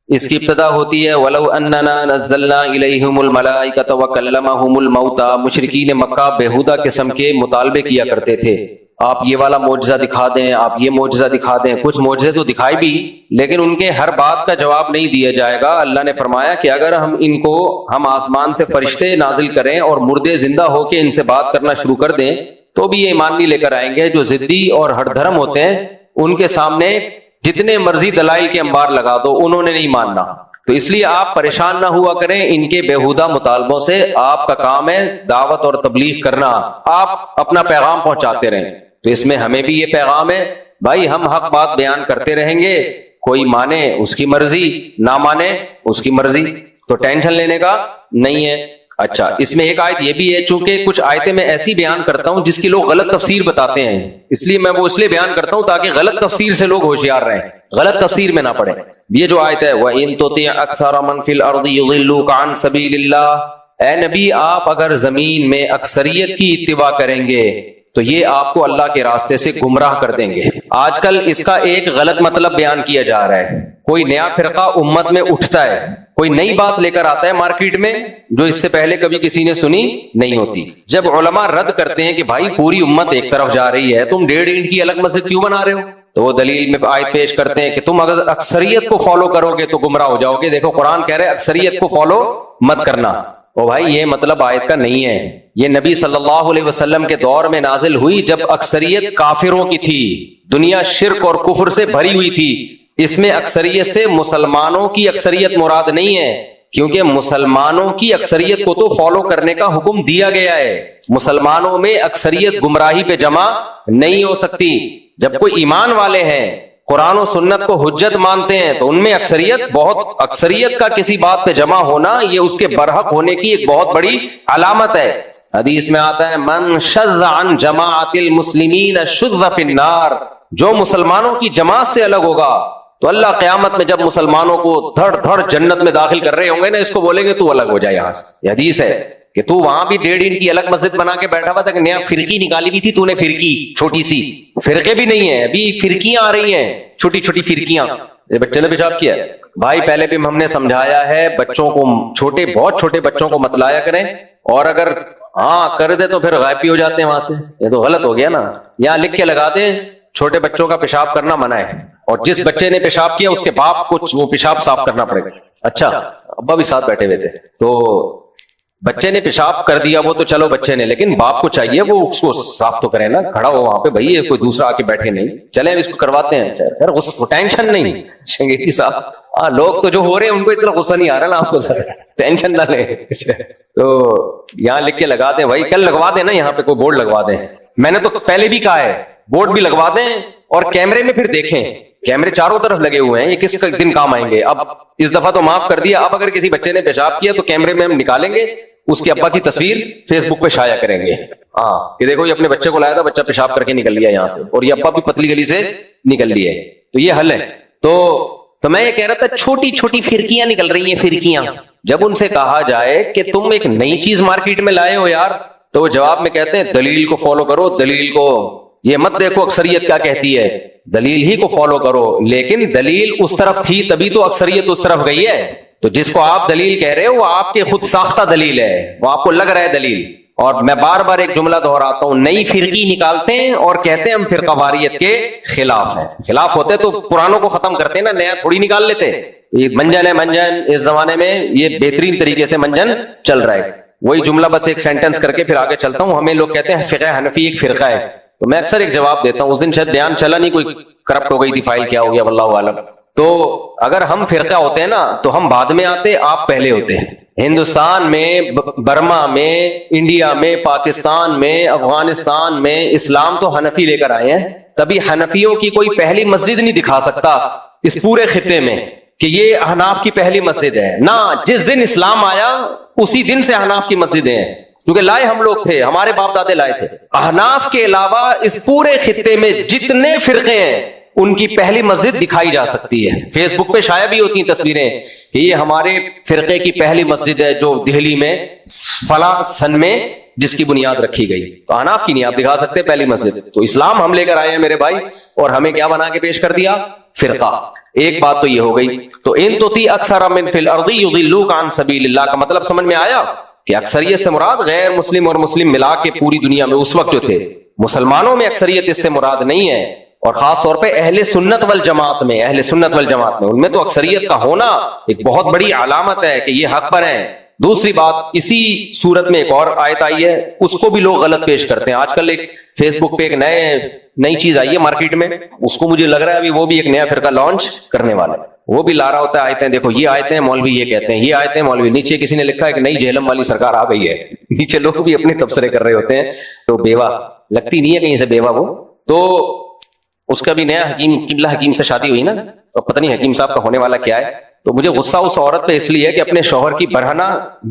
اس کی ابتدا ہوتی ہے وَلَوْ أَنَّنَا نَزَّلْنَا إِلَيْهِمُ الْمَلَائِكَةَ وَكَلَّمَهُمُ الْمَوْتَى۔ مشرکین مکہ بیہودہ قسم کے مطالبے کیا کرتے تھے، آپ یہ والا معجزہ دکھا دیں، آپ یہ معجزہ دکھا دیں۔ کچھ معجزے تو دکھائے بھی، لیکن ان کے ہر بات کا جواب نہیں دیا جائے گا۔ اللہ نے فرمایا کہ اگر ہم آسمان سے فرشتے نازل کریں اور مردے زندہ ہو کے ان سے بات کرنا شروع کر دیں تو بھی یہ ایمان نہیں لے کر آئیں گے۔ جو ضدی اور ہٹ دھرم ہوتے ہیں ان کے سامنے جتنے مرضی دلائل کے انبار لگا دو، انہوں نے نہیں ماننا۔ تو اس لیے آپ پریشان نہ ہوا کریں ان کے بیہودہ مطالبوں سے، آپ کا کام ہے دعوت اور تبلیغ کرنا، آپ اپنا پیغام پہنچاتے رہیں۔ تو اس میں ہمیں بھی یہ پیغام ہے بھائی، ہم حق بات بیان کرتے رہیں گے، کوئی مانے اس کی مرضی، نہ مانے اس کی مرضی، تو ٹینشن لینے کا نہیں ہے۔ اچھا، اس میں ایک آیت یہ بھی ہے، چونکہ کچھ آیتیں میں ایسی بیان کرتا ہوں جس کی لوگ غلط تفسیر بتاتے ہیں، اس لیے میں وہ اس لیے بیان کرتا ہوں تاکہ غلط تفسیر سے لوگ ہوشیار رہیں، غلط تفسیر میں نہ پڑیں۔ یہ جو آیت ہے وَإِن تُطِعْ أَكْثَرَ مَنْ فِي الْأَرْضِ يُضِلُّوكَ عَنْ سَبِيلِ اللَّهِ، اے نبی آپ اگر زمین میں اکثریت کی اتباع کریں گے تو یہ آپ کو اللہ کے راستے سے گمراہ کر دیں گے۔ آج کل اس کا ایک غلط مطلب بیان کیا جا رہا ہے، کوئی نیا فرقہ امت میں اٹھتا ہے، کوئی نئی بات لے کر آتا ہے مارکیٹ میں جو اس سے پہلے کبھی کسی نے سنی نہیں ہوتی۔ جب علماء رد کرتے ہیں کہ بھائی پوری امت ایک طرف جا رہی ہے، تم 1.5 اینٹ کی الگ مسجد کیوں بنا رہے ہو، تو وہ دلیل میں آیت پیش کرتے ہیں کہ تم اگر اکثریت کو فالو کرو گے تو گمراہ ہو جاؤ گے۔ دیکھو قرآن کہہ رہے ہے اکثریت کو فالو مت کرنا، او بھائی یہ مطلب آیت کا نہیں ہے۔ یہ نبی صلی اللہ علیہ وسلم کے دور میں نازل ہوئی جب اکثریت کافروں کی تھی، دنیا شرک اور کفر سے بھری ہوئی تھی۔ اس میں اکثریت سے مسلمانوں کی اکثریت مراد نہیں ہے، کیونکہ مسلمانوں کی اکثریت کو تو فالو کرنے کا حکم دیا گیا ہے۔ مسلمانوں میں اکثریت گمراہی پہ جمع نہیں ہو سکتی۔ جب کوئی ایمان والے ہیں، قرآن و سنت کو حجت مانتے ہیں، تو ان میں اکثریت کا کسی بات پہ جمع ہونا یہ اس کے برحق ہونے کی ایک بہت بڑی علامت ہے۔ حدیث میں آتا ہے من شذ عن جماعت المسلمین شذ فی النار، جو مسلمانوں کی جماعت سے الگ ہوگا تو اللہ قیامت میں جب مسلمانوں کو دھڑ دھڑ جنت میں داخل کر رہے ہوں گے نا، اس کو بولیں گے تو الگ ہو جائے یہاں سے۔ یہ حدیث ہے کہ تو وہاں بھی 1.5 اینٹ کی الگ مسجد بنا کے بیٹھا ہوا تھا کہ نیا فرقی نکالی بھی تھی تو نے، فرقی چھوٹی سی، فرقے بھی نہیں ہیں ابھی، فرقیاں آ رہی ہیں چھوٹی چھوٹی فرقیاں۔ یہ بچے نے پیشاب کیا ہے بھائی، پہلے بھی ہم نے سمجھایا ہے بچوں کو، بہت چھوٹے بچوں کو مت لایا کریں، اور اگر ہاں کر دے تو پھر غائب بھی ہو جاتے ہیں وہاں سے، یہ تو غلط ہو گیا نا۔ یہاں لکھ کے لگا دیں چھوٹے بچوں کا پیشاب کرنا منع ہے، اور جس بچے نے پیشاب کیا اس کے باپ کو وہ پیشاب صاف کرنا پڑے گا۔ اچھا، ابا بھی ساتھ بیٹھے ہوئے تھے، تو بچے نے پیشاب کر دیا وہ تو چلو بچے نے، لیکن باپ کو چاہیے وہ اس کو صاف تو کرے نا، کھڑا ہو وہاں پہ بھائی، یہ کوئی دوسرا آ کے بیٹھے نہیں، چلیں اس کو کرواتے ہیں، خیر ٹینشن نہیں شنگیری صاحب۔ ہاں لوگ تو جو ہو رہے ہیں ان کو اتنا غصہ نہیں آ رہا نا، آپ کو ٹینشن نہ لیں۔ تو یہاں لکھ کے لگا دیں بھائی، کل لگوا دیں نا، یہاں پہ کوئی بورڈ لگوا دیں، میں نے تو پہلے بھی کہا ہے بورڈ بھی لگوا دیں، اور کیمرے میں پھر دیکھیں، کیمرے چاروں طرف لگے ہوئے ہیں، یہ کس دن کام آئیں گے۔ اب اس دفعہ تو معاف کر دیا، اب اگر کسی بچے نے پیشاب کیا تو کیمرے میں ہم نکالیں گے، اس کے ابا کی تصویر فیس بک پہ شائع کریں گے، ہاں کہ دیکھو یہ اپنے بچے کو لایا تھا، بچہ پیشاب کر کے نکل لیا یہاں سے، اور یہ ابا بھی پتلی گلی سے نکل لیے، تو یہ حل ہے۔ تو میں یہ کہہ رہا تھا چھوٹی چھوٹی فرقیاں نکل رہی ہیں، فرقیاں، جب ان سے کہا جائے کہ تم ایک نئی چیز مارکیٹ میں لائے ہو یار، تو وہ جواب میں کہتے ہیں دلیل کو فالو کرو، دلیل کو یہ مت دیکھو اکثریت کیا کہتی ہے، دلیل ہی کو فالو کرو۔ لیکن دلیل اس طرف تھی تبھی تو اکثریت اس طرف گئی ہے، تو جس کو آپ دلیل کہہ رہے ہو وہ آپ کے خود ساختہ دلیل ہے، وہ آپ کو لگ رہا ہے دلیل۔ اور میں بار بار ایک جملہ دہراتا ہوں، نئی فرقی نکالتے ہیں اور کہتے ہیں ہم فرقہ واریت کے خلاف ہیں، خلاف ہوتے تو پرانوں کو ختم کرتے نا، نیا تھوڑی نکال لیتے۔ یہ منجن ہے، منجن اس زمانے میں یہ بہترین طریقے سے منجن چل رہا ہے۔ وہی جملہ بس ایک سینٹنس کر کے پھر آگے چلتا ہوں۔ ہمیں لوگ کہتے ہیں فقہ حنفی ایک فرقہ ہے، تو میں اکثر ایک جواب دیتا ہوں، اس دن شاید بیان چلا نہیں، کوئی کرپٹ ہو گئی تھی فائل، کیا ہو گیا واللہ عالم۔ تو اگر ہم فرقہ ہوتے ہیں نا تو ہم بعد میں آتے، آپ پہلے ہوتے ہیں۔ ہندوستان میں، برما میں، انڈیا میں، پاکستان میں، افغانستان میں اسلام تو حنفی لے کر آئے ہیں، تبھی حنفیوں کی کوئی پہلی مسجد نہیں دکھا سکتا اس پورے خطے میں کہ یہ احناف کی پہلی مسجد ہے نا۔ جس دن اسلام آیا اسی دن سے احناف کی مسجدیں ہیں، کیونکہ لائے ہم لوگ تھے، ہمارے باپ دادے لائے تھے۔ احناف کے علاوہ اس پورے خطے میں جتنے فرقے ہیں ان کی پہلی مسجد دکھائی جا سکتی ہے، فیس بک پہ شائع بھی ہوتی ہیں تصویریں کہ یہ ہمارے فرقے کی پہلی مسجد ہے جو دہلی میں فلاں سن میں جس کی بنیاد رکھی گئی، تو احناف کی نہیں آپ دکھا سکتے پہلی مسجد۔ تو اسلام ہم لے کر آئے ہیں میرے بھائی، اور ہمیں کیا بنا کے پیش کر دیا؟ فرقہ۔ ایک بات تو یہ ہو گئی. تو ان تطیع اکثر من فی الارض یضلوک عن سبیل اللہ کا مطلب سمجھ میں آیا کہ اکثریت سے مراد غیر مسلم اور مسلم ملا کے پوری دنیا میں اس وقت جو تھے. مسلمانوں میں اکثریت اس سے مراد نہیں ہے, اور خاص طور پہ اہل سنت والجماعت میں, اہل سنت والجماعت میں ان میں تو اکثریت کا ہونا ایک بہت بڑی علامت ہے کہ یہ حق پر ہیں. دوسری بات, اسی صورت میں ایک اور آیت آئی ہے, اس کو بھی لوگ غلط پیش کرتے ہیں. آج کل ایک فیس بک پہ ایک نئی چیز آئی ہے مارکیٹ میں, اس کو مجھے لگ رہا ہے ابھی وہ بھی ایک نیا فرقہ لانچ کرنے والا ہے. وہ بھی لا رہا ہوتا ہے آیتیں, دیکھو یہ آیتیں مولوی یہ کہتے ہیں, یہ آیتیں مولوی, نیچے کسی نے لکھا ہے کہ نئی جہلم والی سرکار آ گئی ہے. نیچے لوگ بھی اپنے تبصرے کر رہے ہوتے ہیں. تو بیوہ لگتی نہیں ہے کہیں سے بیوہ, وہ تو اس کا بھی نیا حکیم قبلہ حکیم سے شادی ہوئی نا, اور پتہ نہیں حکیم صاحب کا ہونے والا کیا ہے. تو مجھے غصہ اس عورت پہ اس لیے ہے کہ اپنے شوہر کی برہنہ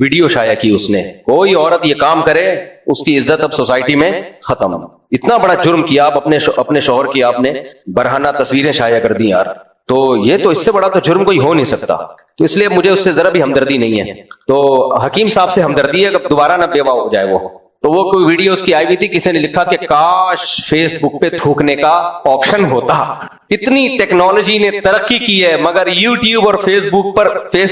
ویڈیو شائع کی اس نے. کوئی عورت یہ کام کرے اس کی عزت اب سوسائٹی میں ختم. اتنا بڑا جرم کیا آپ اپنے شوہر کی آپ نے برہنہ تصویریں شائع کر دی یار. تو یہ تو اس سے بڑا تو جرم کوئی ہو نہیں سکتا. تو اس لیے مجھے اس سے ذرا بھی ہمدردی نہیں ہے. تو حکیم صاحب سے ہمدردی ہے کہ دوبارہ نہ بیوہ ہو جائے وہ. تو وہ کوئی ویڈیو اس کی آئی ہوئی تھی, کسی نے لکھا کہ کاش فیس بک پہ تھوکنے کا آپشن ہوتا. اتنی ٹیکنالوجی نے ترقی کی ہے مگر یوٹیوب اور فیس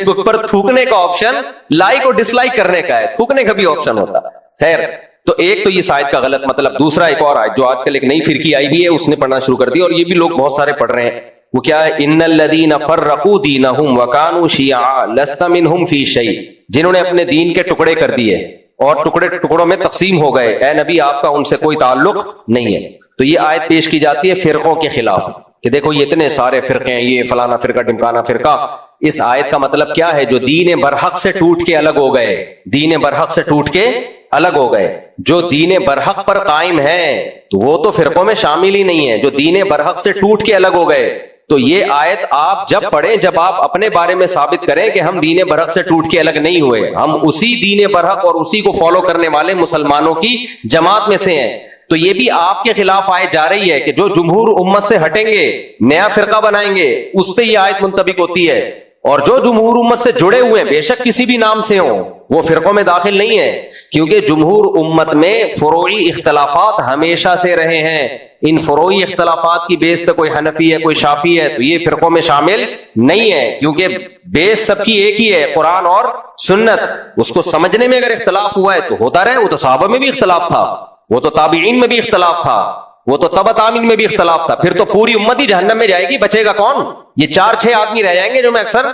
بک پر تھوکنے کا آپشن لائک اور ڈس لائک کرنے کا ہے, تھوکنے کا بھی آپشن ہوتا. خیر, تو ایک تو یہ آیت کا غلط مطلب. دوسرا ایک اور آیت جو آج کل ایک نئی فرقی آئی بھی ہے, اس نے پڑھنا شروع کر دیا, اور یہ بھی لوگ بہت سارے پڑھ رہے ہیں. وہ کیا ہے, ان الذین فرقوا دینہم وکانوا شیعا لست منہم فی شیء, جنہوں نے اپنے دین کے ٹکڑے کر دیے اور ٹکڑوں میں تقسیم ہو گئے, اے نبی آپ کا ان سے کوئی تعلق نہیں ہے. تو یہ آیت پیش کی جاتی ہے فرقوں کے خلاف کہ دیکھو یہ اتنے سارے فرقے ہیں, یہ فلانا فرقہ ڈمکانا فرقہ. اس آیت کا مطلب کیا ہے, جو دین برحق سے ٹوٹ کے الگ ہو گئے, دین برحق سے ٹوٹ کے الگ ہو گئے, جو دین برحق پر قائم ہیں تو وہ تو فرقوں میں شامل ہی نہیں ہے. جو دین برحق سے ٹوٹ کے الگ ہو گئے, تو یہ آیت آپ جب پڑھیں جب آپ اپنے بارے میں ثابت کریں کہ ہم دین برحق سے ٹوٹ کے الگ نہیں ہوئے, ہم اسی دین برحق اور اسی کو فالو کرنے والے مسلمانوں کی جماعت میں سے ہیں. تو یہ بھی آپ کے خلاف آیت جا رہی ہے کہ جو جمہور امت سے ہٹیں گے, نیا فرقہ بنائیں گے, اس پہ یہ آیت منطبق ہوتی ہے. اور جو جمہور امت سے جڑے ہوئے ہیں, بے شک کسی بھی نام سے ہوں, وہ فرقوں میں داخل نہیں ہے, کیونکہ جمہور امت میں فروعی اختلافات ہمیشہ سے رہے ہیں. ان فروعی اختلافات کی بیس پہ کوئی حنفی ہے, کوئی شافعی ہے, تو یہ فرقوں میں شامل نہیں ہے, کیونکہ بیس سب کی ایک ہی ہے, قرآن اور سنت. اس کو سمجھنے میں اگر اختلاف ہوا ہے تو ہوتا رہے, وہ تو صحابہ میں بھی اختلاف تھا, وہ تو تابعین میں بھی اختلاف تھا, وہ تو تبع تابعین میں بھی اختلاف تھا. پھر تو پوری امت ہی جہنم میں جائے گی, بچے گا کون؟ یہ 4-6 آدمی رہ جائیں گے جو میں اکثر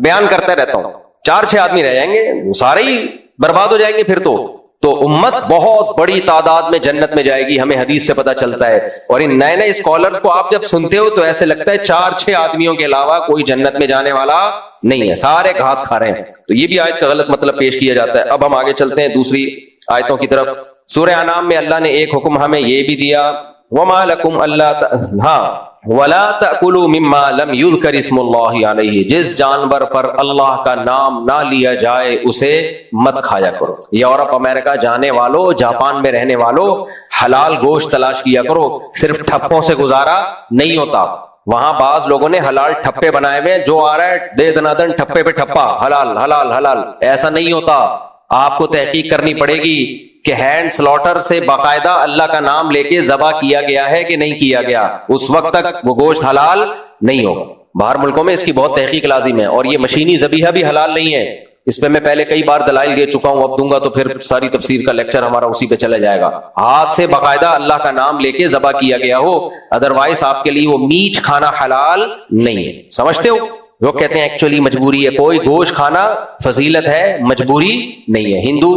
بیان کرتا رہتا ہوں. 4-6 آدمی رہ جائیں گے, وہ سارے ہی برباد ہو جائیں گے. پھر تو امت بہت بڑی تعداد میں جنت میں جائے گی, ہمیں حدیث سے پتہ چلتا ہے. اور ان نئے نئے اسکالرز کو آپ جب سنتے ہو تو ایسے لگتا ہے 4-6 آدمیوں کے علاوہ کوئی جنت میں جانے والا نہیں ہے, سارے گھاس کھا رہے ہیں. تو یہ بھی آیت کا غلط مطلب پیش کیا جاتا ہے. اب ہم آگے چلتے ہیں دوسری آیتوں کی طرف. سورہ انعام میں اللہ نے ایک حکم ہمیں یہ بھی دیا, وما لکم اللہ ولا تأکلوا مما لم یذکر اسم اللہ علیہ, جس جانور پر اللہ کا نام نہ لیا جائے اسے مت کھایا کرو. یورپ امریکہ جانے والوں, جاپان میں رہنے والوں, حلال گوشت تلاش کیا کرو. صرف ٹھپوں سے گزارا نہیں ہوتا. وہاں بعض لوگوں نے حلال ٹھپے بنائے ہوئے, جو آ رہا ہے دے دنادن ٹھپے پہ ٹھپا, حلال حلال حلال. ایسا نہیں ہوتا. آپ کو تحقیق کرنی پڑے گی کہ ہینڈ سلاٹر سے باقاعدہ اللہ کا نام لے کے ذبح کیا گیا ہے کہ نہیں کیا گیا, اس وقت تک وہ گوشت حلال نہیں ہوگا. باہر ملکوں میں اس کی بہت تحقیق لازم ہے. اور یہ مشینی ذبیحہ بھی حلال نہیں ہے. اس پہ میں پہلے کئی بار دلائل دے چکا ہوں, اب دوں گا تو پھر ساری تفسیر کا لیکچر ہمارا اسی پہ چلا جائے گا. ہاتھ سے باقاعدہ اللہ کا نام لے کے ذبح کیا گیا ہو, ادروائز آپ کے لیے وہ میٹ کھانا حلال نہیں ہے. سمجھتے ہو؟ لوگ کہتے ہیں ایکچولی مجبوری ہے. کوئی گوشت کھانا فضیلت ہے, مجبوری نہیں ہے. ہندو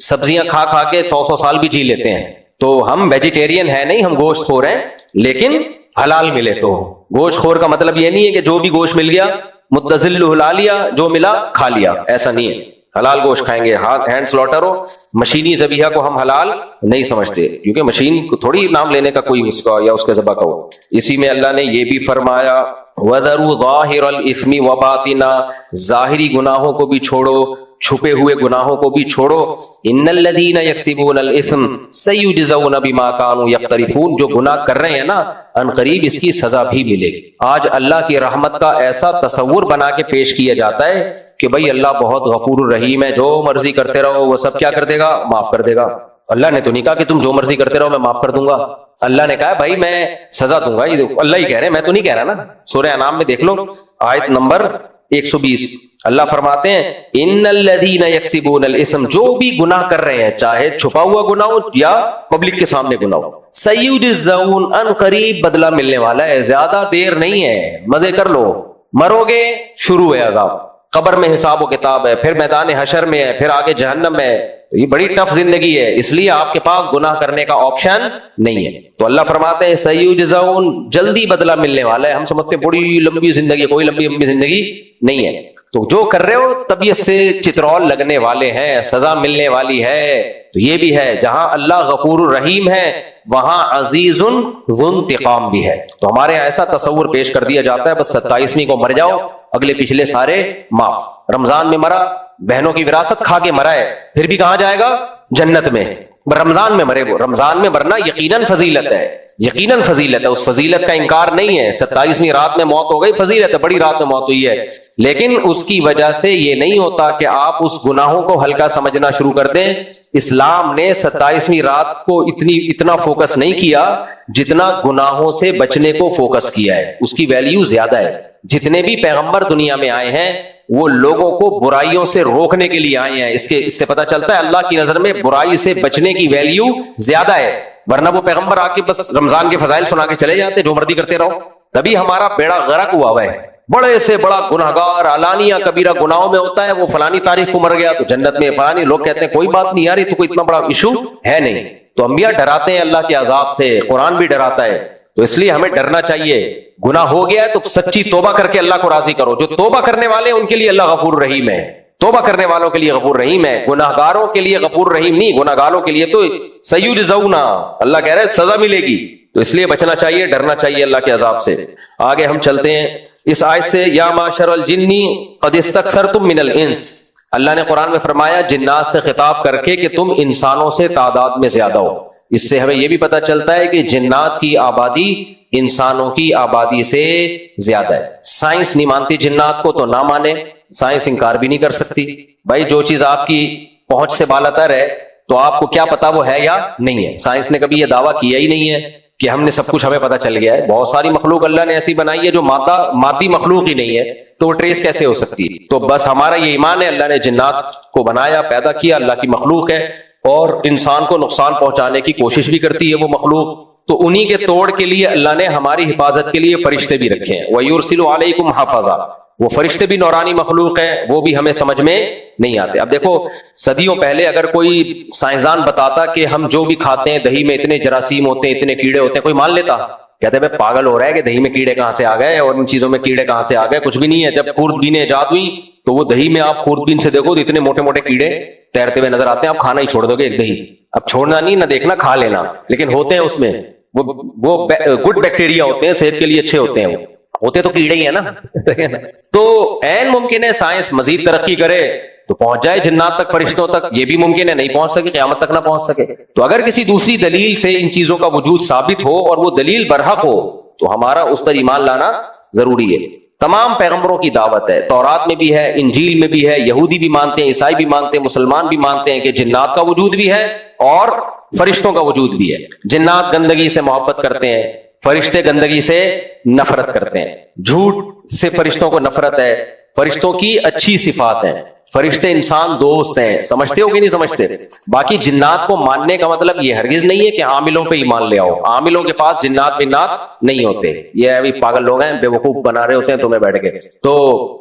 سبزیاں کھا کھا کے 100 سال بھی جی لیتے ہیں. تو ہم ویجیٹیرین ہیں نہیں, ہم گوشت خور ہیں, لیکن حلال ملے تو. گوشت خور کا مطلب یہ نہیں ہے کہ جو بھی گوشت مل گیا متزل ہلا لیا, جو ملا کھا لیا, ایسا نہیں ہے. حلال گوشت کھائیں گے. ہینڈ سلاٹر ہو, مشینی ذبیحہ کو ہم حلال نہیں سمجھتے, کیونکہ مشین کو تھوڑی نام لینے کا کوئی اس کا یا اس کے ذبح کا ہو. اسی میں اللہ نے یہ بھی فرمایا, وَذَرُوا ظَاهِرَ الْإِثْمِ وَبَاطِنَهُ, ظاہری گناہوں کو بھی چھوڑو, چھپے ہوئے گناہوں کو بھی چھوڑو. ان الذین یکسبون الاثم سیجزون بما كانوا یقترفون, جو گناہ کر رہے ہیں نا ان قریب اس کی سزا بھی ملے گی. آج اللہ کی رحمت کا ایسا تصور بنا کے پیش کیا جاتا ہے کہ بھئی اللہ بہت غفور الرحیم ہے, جو مرضی کرتے رہو, وہ سب کیا کر دے گا, معاف کر دے گا. اللہ نے تو نہیں کہا کہ تم جو مرضی کرتے رہو میں معاف کر دوں گا. اللہ نے کہا بھائی میں سزا دوں گا. یہ اللہ ہی کہہ رہے ہیں, میں تو نہیں کہہ رہا نا. سورہ انعام میں دیکھ لو آیت نمبر 120, اللہ فرماتے ہیں ان الذین یکسبون الاسم, جو بھی گناہ کر رہے ہیں چاہے چھپا ہوا گناہ ہو یا پبلک کے سامنے گناہ ہو, سیجزون, ان قریب بدلہ ملنے والا ہے, زیادہ دیر نہیں ہے, مزے کر لو. مرو گے شروع ہے عذاب, قبر میں حساب و کتاب ہے, پھر میدان حشر میں ہے, پھر آگے جہنم میں ہے. یہ بڑی ٹف زندگی ہے, اس لیے آپ کے پاس گناہ کرنے کا آپشن نہیں ہے. تو اللہ فرماتے ہیں سیجزون, جلدی بدلہ ملنے والا ہے. ہم سمجھتے ہیں بڑی لمبی زندگی, کوئی لمبی زندگی نہیں ہے. تو جو کر رہے ہو طبیعت سے چترول لگنے والے ہیں, سزا ملنے والی ہے. تو یہ بھی ہے, جہاں اللہ غفور الرحیم ہے وہاں عزیز ذو انتقام بھی ہے. تو ہمارے یہاں ایسا تصور پیش کر دیا جاتا ہے بس 27ویں کو مر جاؤ, اگلے پچھلے سارے معاف. رمضان میں مرا, بہنوں کی وراثت کھا کے مرا ہے, پھر بھی کہاں جائے گا؟ جنت میں. رمضان میں مرے, وہ رمضان میں مرنا یقیناً فضیلت ہے, یقیناً فضیلت ہے, اس فضیلت کا انکار نہیں ہے. 27ویں رات میں موت ہو گئی, فضیلت ہے, بڑی رات میں موت ہوئی ہے, لیکن اس کی وجہ سے یہ نہیں ہوتا کہ آپ اس گناہوں کو ہلکا سمجھنا شروع کر دیں. اسلام نے 27ویں رات کو اتنا فوکس نہیں کیا جتنا گناہوں سے بچنے کو فوکس کیا ہے. اس کی ویلیو زیادہ ہے. جتنے بھی پیغمبر دنیا میں آئے ہیں وہ لوگوں کو برائیوں سے روکنے کے لیے آئے ہیں. اس سے پتہ چلتا ہے اللہ کی نظر میں برائی سے بچنے کی ویلیو زیادہ ہے. ورنہ وہ پیغمبر آ کے بس رمضان کے فضائل سنا کے چلے جاتے, جو مرضی کرتے رہو. تبھی ہمارا بیڑا غرق ہوا ہے. بڑے سے بڑا گناہگار علانیہ کبیرہ گناہوں میں ہوتا ہے, وہ فلانی تاریخ کو مر گیا تو جنت میں, فلانی, لوگ کہتے ہیں کوئی بات نہیں یار, یہ تو کوئی اتنا بڑا ایشو ہے نہیں. تو انبیاء ڈراتے ہیں اللہ کے عذاب سے, قرآن بھی ڈراتا ہے. تو اس لیے ہمیں ڈرنا چاہیے. گناہ ہو گیا ہے تو سچی توبہ کر کے اللہ کو راضی کرو. جو توبہ کرنے والے ہیں ان کے لیے اللہ غفور رحیم ہے. توبہ کرنے والوں کے لیے غفور رحیم ہے, گناہگاروں کے لیے غفور رحیم نہیں. گناہگاروں کے لیے تو سیجزون, اللہ کہہ رہے ہیں سزا ملے گی. تو اس لیے بچنا چاہیے, ڈرنا چاہیے اللہ کے عذاب سے. آگے ہم چلتے ہیں اس آیت سے, یا معشر الجن قد استکثرتم من الانس. اللہ نے قرآن میں فرمایا جنات سے خطاب کر کے کہ تم انسانوں سے تعداد میں زیادہ ہو. اس سے ہمیں یہ بھی پتہ چلتا ہے کہ جنات کی آبادی انسانوں کی آبادی سے زیادہ ہے. سائنس نہیں مانتی جنات کو تو نہ مانے, سائنس انکار بھی نہیں کر سکتی. بھائی جو چیز آپ کی پہنچ سے بالاتر ہے تو آپ کو کیا پتا وہ ہے یا نہیں ہے. سائنس نے کبھی یہ دعویٰ کیا ہی نہیں ہے کہ ہم نے سب کچھ ہمیں پتا چل گیا ہے. بہت ساری مخلوق اللہ نے ایسی بنائی ہے جو مادی مخلوق ہی نہیں ہے, تو وہ ٹریس کیسے ہو سکتی ہے؟ تو بس ہمارا یہ ایمان ہے, اللہ نے جنات کو بنایا, پیدا کیا, اللہ کی مخلوق ہے, اور انسان کو نقصان پہنچانے کی کوشش بھی کرتی ہے وہ مخلوق. تو انہی کے توڑ کے لیے اللہ نے ہماری حفاظت کے لیے فرشتے بھی رکھے ہیں. وَيُرْسِلُ عَلَيْكُمْ حَفَظًا, وہ فرشتے بھی نورانی مخلوق ہیں, وہ بھی ہمیں سمجھ میں نہیں آتے. اب دیکھو صدیوں پہلے اگر کوئی سائنسدان بتاتا کہ ہم جو بھی کھاتے ہیں دہی میں اتنے جراثیم ہوتے ہیں, اتنے کیڑے ہوتے ہیں, کوئی مان لیتا؟ کہتے ہیں پاگل ہو رہا ہے کہ دہی میں کیڑے کہاں سے آ گئے اور ان چیزوں میں کیڑے کہاں سے آ گئے. کچھ بھی نہیں ہے. جب خوردبینیں ایجاد ہوئی تو وہ دہی میں آپ خوردبین سے دیکھو تو اتنے موٹے موٹے کیڑے تیرتے ہوئے نظر آتے ہیں. آپ کھانا ہی چھوڑ دو گے ایک دہی. اب چھوڑنا نہیں, نہ دیکھنا, کھا لینا, لیکن ہوتے ہیں اس میں وہ گڈ بیکٹیریا ہوتے ہیں, صحت کے لیے اچھے ہوتے ہیں. ہوتے تو کیڑے ہی ہیں نا. تو عین ممکن ہے سائنس مزید ترقی کرے تو پہنچ جائے جنات تک, فرشتوں تک. یہ بھی ممکن ہے نہیں پہنچ سکے, قیامت تک نہ پہنچ سکے. تو اگر کسی دوسری دلیل سے ان چیزوں کا وجود ثابت ہو اور وہ دلیل برحق ہو تو ہمارا اس پر ایمان لانا ضروری ہے. تمام پیغمبروں کی دعوت ہے, تورات میں بھی ہے, انجیل میں بھی ہے, یہودی بھی مانتے ہیں, عیسائی بھی مانتے ہیں, مسلمان بھی مانتے ہیں کہ جنات کا وجود بھی ہے اور فرشتوں کا وجود بھی ہے. جنات گندگی سے محبت کرتے ہیں, فرشتے گندگی سے نفرت کرتے ہیں. جھوٹ سے فرشتوں کو نفرت ہے, فرشتوں کی اچھی صفات ہیں, فرشتے انسان دوست ہیں. سمجھتے ہو کہ نہیں سمجھتے؟ باقی جنات کو ماننے کا مطلب یہ ہرگز نہیں ہے کہ عاملوں پہ ایمان لے آؤ. عاملوں کے پاس جنات بنات نہیں ہوتے. یہ ابھی پاگل لوگ ہیں, بے وقوف بنا رہے ہوتے ہیں تمہیں بیٹھ کے. تو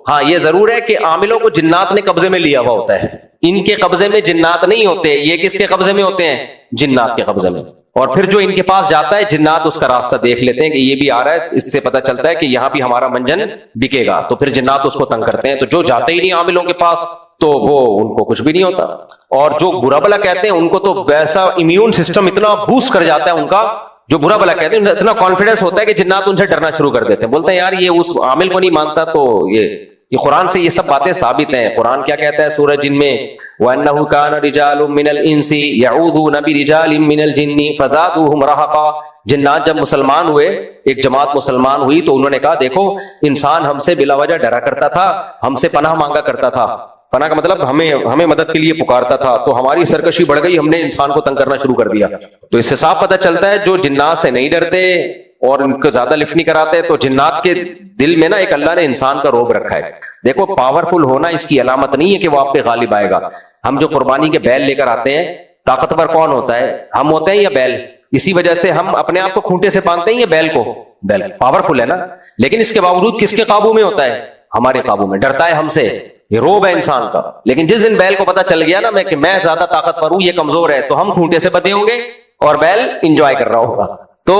ہاں یہ ضرور ہے کہ عاملوں کو جنات نے قبضے میں لیا ہوا ہوتا ہے. ان کے قبضے میں جنات نہیں ہوتے. یہ کس کے قبضے میں ہوتے ہیں؟ جنات کے قبضے میں. اور پھر جو ان کے پاس جاتا ہے جنات اس کا راستہ دیکھ لیتے ہیں کہ یہ بھی آ رہا ہے, اس سے پتہ چلتا ہے کہ یہاں بھی ہمارا منجن بکے گا, تو پھر جنات اس کو تنگ کرتے ہیں. تو جو جاتے ہی نہیں عاملوں کے پاس تو وہ ان کو کچھ بھی نہیں ہوتا. اور جو برا بلا کہتے ہیں ان کو تو ویسا امیون سسٹم اتنا بوسٹ کر جاتا ہے ان کا, جو برا بلا کہتے ہیں اتنا کانفیڈنس ہوتا ہے کہ جنات ان سے ڈرنا شروع کر دیتے ہیں. بولتے ہیں یار یہ اس عامل کو نہیں مانتا. تو یہ قرآن سے یہ سب باتیں ثابت ہیں. قرآن کیا کہتا ہے سورہ جن میں, وَأَنَّهُ كَانَ رِجَالٌ مِّنَ الْإِنسِ يَعُوذُونَ بِرِجَالٍ مِّنَ الْجِنِّ فَزَادُوهُمْ رَهَقًا. جنات جب مسلمان ہوئے, ایک جماعت مسلمان ہوئی, تو انہوں نے کہا دیکھو انسان ہم سے بلا وجہ ڈرا کرتا تھا, ہم سے پناہ مانگا کرتا تھا, فنا کا مطلب ہمیں مدد کے لیے پکارتا تھا، تو ہماری سرکشی بڑھ گئی، ہم نے انسان کو تنگ کرنا شروع کر دیا. تو اس سے صاف پتہ چلتا ہے جو جنات سے نہیں ڈرتے اور ان کو زیادہ لفٹ نہیں کراتے، تو جنات کے دل میں نا ایک اللہ نے انسان کا روب رکھا ہے. دیکھو پاورفل ہونا اس کی علامت نہیں ہے کہ وہ آپ پہ غالب آئے گا. ہم جو قربانی کے بیل لے کر آتے ہیں، طاقتور کون ہوتا ہے؟ ہم ہوتے ہیں یا بیل؟ اسی وجہ سے ہم اپنے آپ کو کھونٹے سے باندھتے ہیں یا بیل کو؟ بیل پاورفل ہے نا. لیکن اس کے باوجود کس کے قابو میں ہوتا ہے؟ ہمارے قابو میں. ڈرتا ہے ہم سے، یہ روب ہے انسان کا. لیکن جس دن بیل کو پتا چل گیا نا کہ میں زیادہ طاقتور ہوں، یہ کمزور ہے، تو ہم کھونٹے سے بدے ہوں گے اور بیل انجوائے کر رہا ہوگا. تو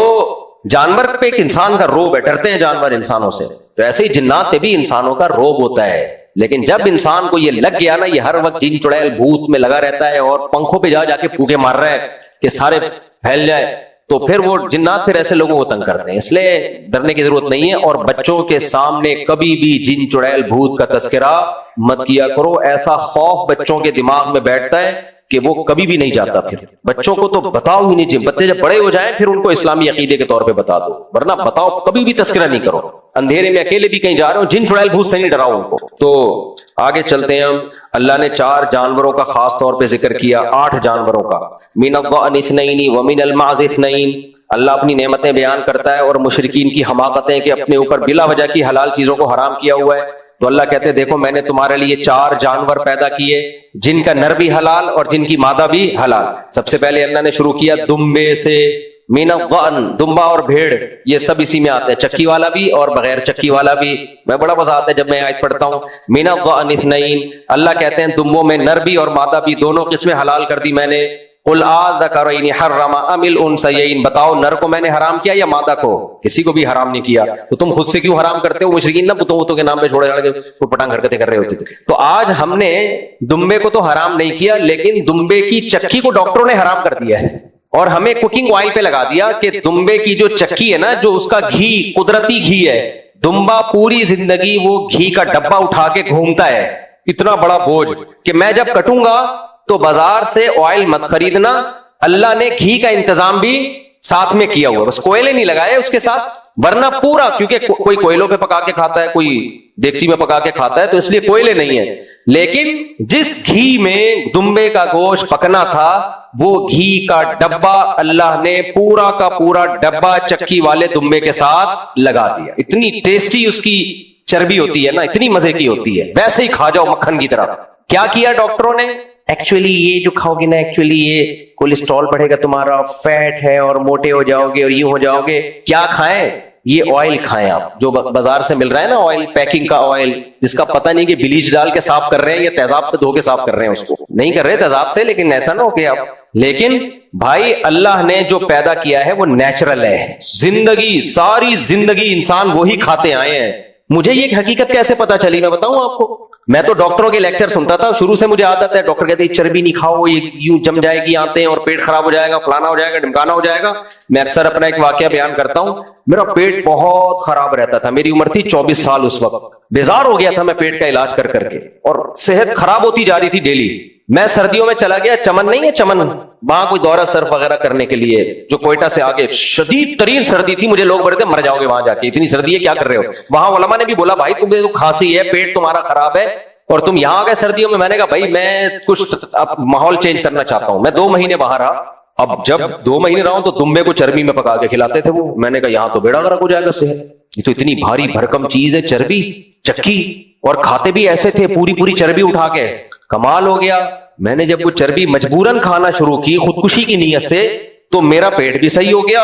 جانور پہ ایک انسان کا روب ہے، ڈرتے ہیں جانور انسانوں سے. تو ایسے ہی جنات پہ بھی انسانوں کا روب ہوتا ہے. لیکن جب انسان کو یہ لگ گیا نا، یہ ہر وقت جن چڑیل بھوت میں لگا رہتا ہے اور پنکھوں پہ جا کے پھونکے مار رہا ہے کہ سارے پھیل جائے، تو پھر وہ جنات پھر ایسے لوگوں کو تنگ کرتے ہیں. اس لیے ڈرنے کی ضرورت نہیں ہے. اور بچوں کے سامنے کبھی بھی جن چڑیل بھوت کا تذکرہ مت کیا کرو. ایسا خوف بچوں کے دماغ میں بیٹھتا ہے کہ وہ کبھی بھی نہیں جاتا. پھر بچوں کو تو بتاؤ ہی نہیں. بچے جب بڑے ہو جائیں پھر ان کو اسلامی عقیدے کے طور پہ بتا دو، ورنہ بتاؤ کبھی بھی تذکرہ نہیں کرو. اندھیرے میں اکیلے بھی کہیں جا رہے ہو، جن چڑیل بھوت سے نہیں ڈراؤ ان کو. تو آگے چلتے ہیں ہم. اللہ نے 4 جانوروں کا خاص طور پہ ذکر کیا، 8 جانوروں کا. من الضأن اثنین ومن المعز اثنین. اللہ اپنی نعمتیں بیان کرتا ہے اور مشرکین کی حماقتیں کہ اپنے اوپر بلا وجہ کی حلال چیزوں کو حرام کیا ہوا ہے. تو اللہ کہتے ہیں دیکھو میں نے تمہارے لیے 4 جانور پیدا کیے، جن کا نر بھی حلال اور جن کی مادہ بھی حلال. سب سے پہلے اللہ نے شروع کیا دمبے سے. من الضأن، دمبا اور بھیڑ یہ سب اسی میں آتے ہیں، چکی والا بھی اور بغیر چکی والا بھی. میں بڑا مزہ آتا ہے جب میں آیت پڑھتا ہوں. من الضأن اثنین، اللہ کہتے ہیں دمبوں میں نر بھی اور مادہ بھی دونوں قسمیں حلال کر دی میں نے. قل آذکرین حرم ام الانثیین، بتاؤ نر کو میں نے حرام کیا یا مادہ کو؟ کسی کو بھی حرام نہیں کیا. تو تم خود سے کیوں حرام کرتے ہو؟ مشرکین نہ بتوں کے نام پہ چھوڑے چھاڑ کے پٹانگ حرکتیں کر رہے ہوتے تھے. تو آج ہم نے دمبے کو تو حرام نہیں کیا، لیکن دمبے کی چکی کو ڈاکٹروں نے حرام کر دیا ہے اور ہمیں کوکنگ آئل پہ لگا دیا کہ دمبے کی جو چکی ہے نا، جو اس کا گھی قدرتی گھی ہے، دمبا پوری زندگی وہ گھی کا ڈبہ اٹھا کے گھومتا ہے، اتنا بڑا بوجھ کہ میں جب کٹوں گا تو بازار سے آئل مت خریدنا. اللہ نے گھی کا انتظام بھی ساتھ میں کیا ہوا، بس کوئلے نہیں لگائے اس کے ساتھ، ورنہ پورا، کیونکہ کوئی کوئلوں پہ پکا کے کھاتا ہے، کوئی دیگچی میں پکا کے کھاتا ہے، تو اس لیے کوئلے نہیں ہیں. لیکن جس گھی میں دمبے کا گوشت پکنا تھا، وہ گھی کا ڈبہ اللہ نے پورا کا پورا ڈبہ چکی والے دمبے کے ساتھ لگا دیا. اتنی ٹیسٹی اس کی چربی ہوتی ہے نا، اتنی مزے کی ہوتی ہے، ویسے ہی کھا جاؤ مکھن کی طرح. کیا کیا ڈاکٹروں نے؟ ایکچولی یہ جو کھاؤ گے نا، ایکچولی یہ کولیسٹرول بڑھے گا تمہارا، فیٹ ہے اور موٹے ہو جاؤ گے اور یوں ہو جاؤ گے. کیا کھائیں؟ یہ آئل کھائیں آپ جو بازار سے مل رہا ہے نا، آئل، پیکنگ کا آئل، جس کا پتہ نہیں کہ بلیچ ڈال کے صاف کر رہے ہیں یا تیزاب سے دھو کے صاف کر رہے ہیں. اس کو نہیں کر رہے تیزاب سے، لیکن ایسا نہ ہو کہ آپ. لیکن بھائی اللہ نے جو پیدا کیا ہے وہ نیچرل ہے. زندگی، ساری زندگی انسان وہی کھاتے آئے ہیں. مجھے یہ حقیقت کیسے پتا چلی میں بتاؤں آپ کو. میں تو ڈاکٹروں کے لیکچر سنتا تھا، شروع سے مجھے عادت ہے. ڈاکٹر کہتے ہیں چربی نہیں کھاؤ، یہ یوں جم جائے گی آنتیں اور پیٹ خراب ہو جائے گا، فلانا ہو جائے گا، ڈمکانا ہو جائے گا. میں اکثر اپنا ایک واقعہ بیان کرتا ہوں. میرا پیٹ بہت خراب رہتا تھا، میری عمر تھی 24 سال اس وقت. بیزار ہو گیا تھا میں پیٹ کا علاج کر کر کے، اور صحت خراب ہوتی جا رہی تھی ڈیلی. میں سردیوں میں چلا گیا، چمن نہیں ہے چمن، وہاں کوئی دورہ سرف وغیرہ کرنے کے لیے، جو کوئٹہ سے آگے شدید ترین سردی تھی. مجھے لوگ بولتے مر جاؤ گے وہاں جا کے، اتنی سردی ہے کیا کر رہے ہو. وہاں علماء نے بھی بولا بھائی تمہیں تو کھانسی ہے، پیٹ تمہارا خراب ہے اور تم یہاں آ گئے سردیوں میں. میں نے کہا بھائی میں کچھ اب ماحول چینج کرنا چاہتا ہوں. میں 2 مہینے باہر رہا. اب جب 2 مہینے رہا ہوں تو دمبے کو چربی میں پکا کے کھلاتے تھے وہ. میں نے کہا یہاں تو بیڑا غرق ہو جائے گا صحت. یہ تو اتنی بھاری بھرکم چیز ہے چربی، چکی، اور کھاتے بھی ایسے تھے پوری چربی اٹھا کے. کمال ہو گیا. میں نے جب وہ چربی مجبوراً کھانا شروع کی خودکشی کی نیت سے، تو میرا پیٹ بھی صحیح ہو گیا.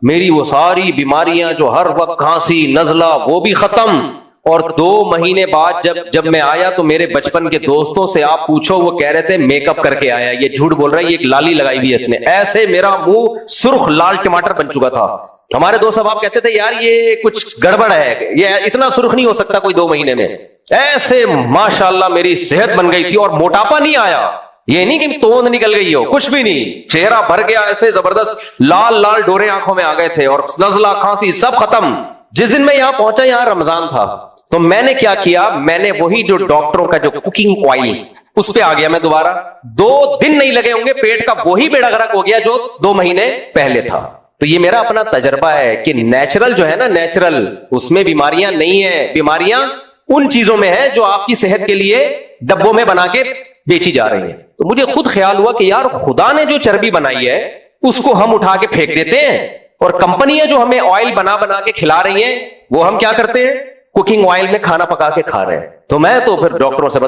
میری وہ ساری بیماریاں جو ہر وقت کھانسی، نزلہ، وہ بھی ختم. اور 2 مہینے بعد جب میں آیا تو میرے بچپن کے دوستوں سے آپ پوچھو، وہ کہہ رہے تھے میک اپ کر کے آیا. یہ جھوٹ بول رہا ہے، یہ ایک لالی لگائی ہوئی ہے اس نے. ایسے میرا منہ سرخ لال ٹماٹر بن چکا تھا. ہمارے دوست صاحب کہتے تھے یار یہ کچھ گڑبڑ ہے، یہ اتنا سرخ نہیں ہو سکتا کوئی 2 مہینے میں. ایسے ماشاءاللہ میری صحت بن گئی تھی، اور موٹاپا نہیں آیا. یہ نہیں کہ توند نکل گئی ہو، کچھ بھی نہیں. چہرہ بھر گیا، ایسے زبردست لال لال ڈورے آنکھوں میں آ گئے تھے، اور نزلہ، کھانسی سب ختم. جس دن میں یہاں پہنچا، یہاں رمضان تھا، تو میں نے کیا کیا، میں نے وہی جو ڈاکٹروں کا جو کوکنگ آئل، اس پہ آ گیا میں دوبارہ. 2 دن نہیں لگے ہوں گے، پیٹ کا وہی بیڑا غرق ہو گیا جو 2 مہینے پہلے تھا. تو یہ میرا اپنا تجربہ ہے کہ نیچرل جو ہے نا، نیچرل، اس میں بیماریاں نہیں ہیں. بیماریاں ان چیزوں میں ہے جو آپ کی صحت کے لیے ڈبوں میں بنا کے بیچی جا رہی ہیں. تو مجھے خود خیال ہوا کہ یار خدا نے جو چربی بنائی ہے اس کو ہم اٹھا کے پھینک دیتے ہیں, اور کمپنیاں جو ہمیں آئل بنا بنا کے کھلا رہی ہیں وہ ہم کیا کرتے ہیں, کوکنگ آئل میں کھانا پکا کے کھا رہے ہیں. تو میں تو پھر ڈاکٹروں سے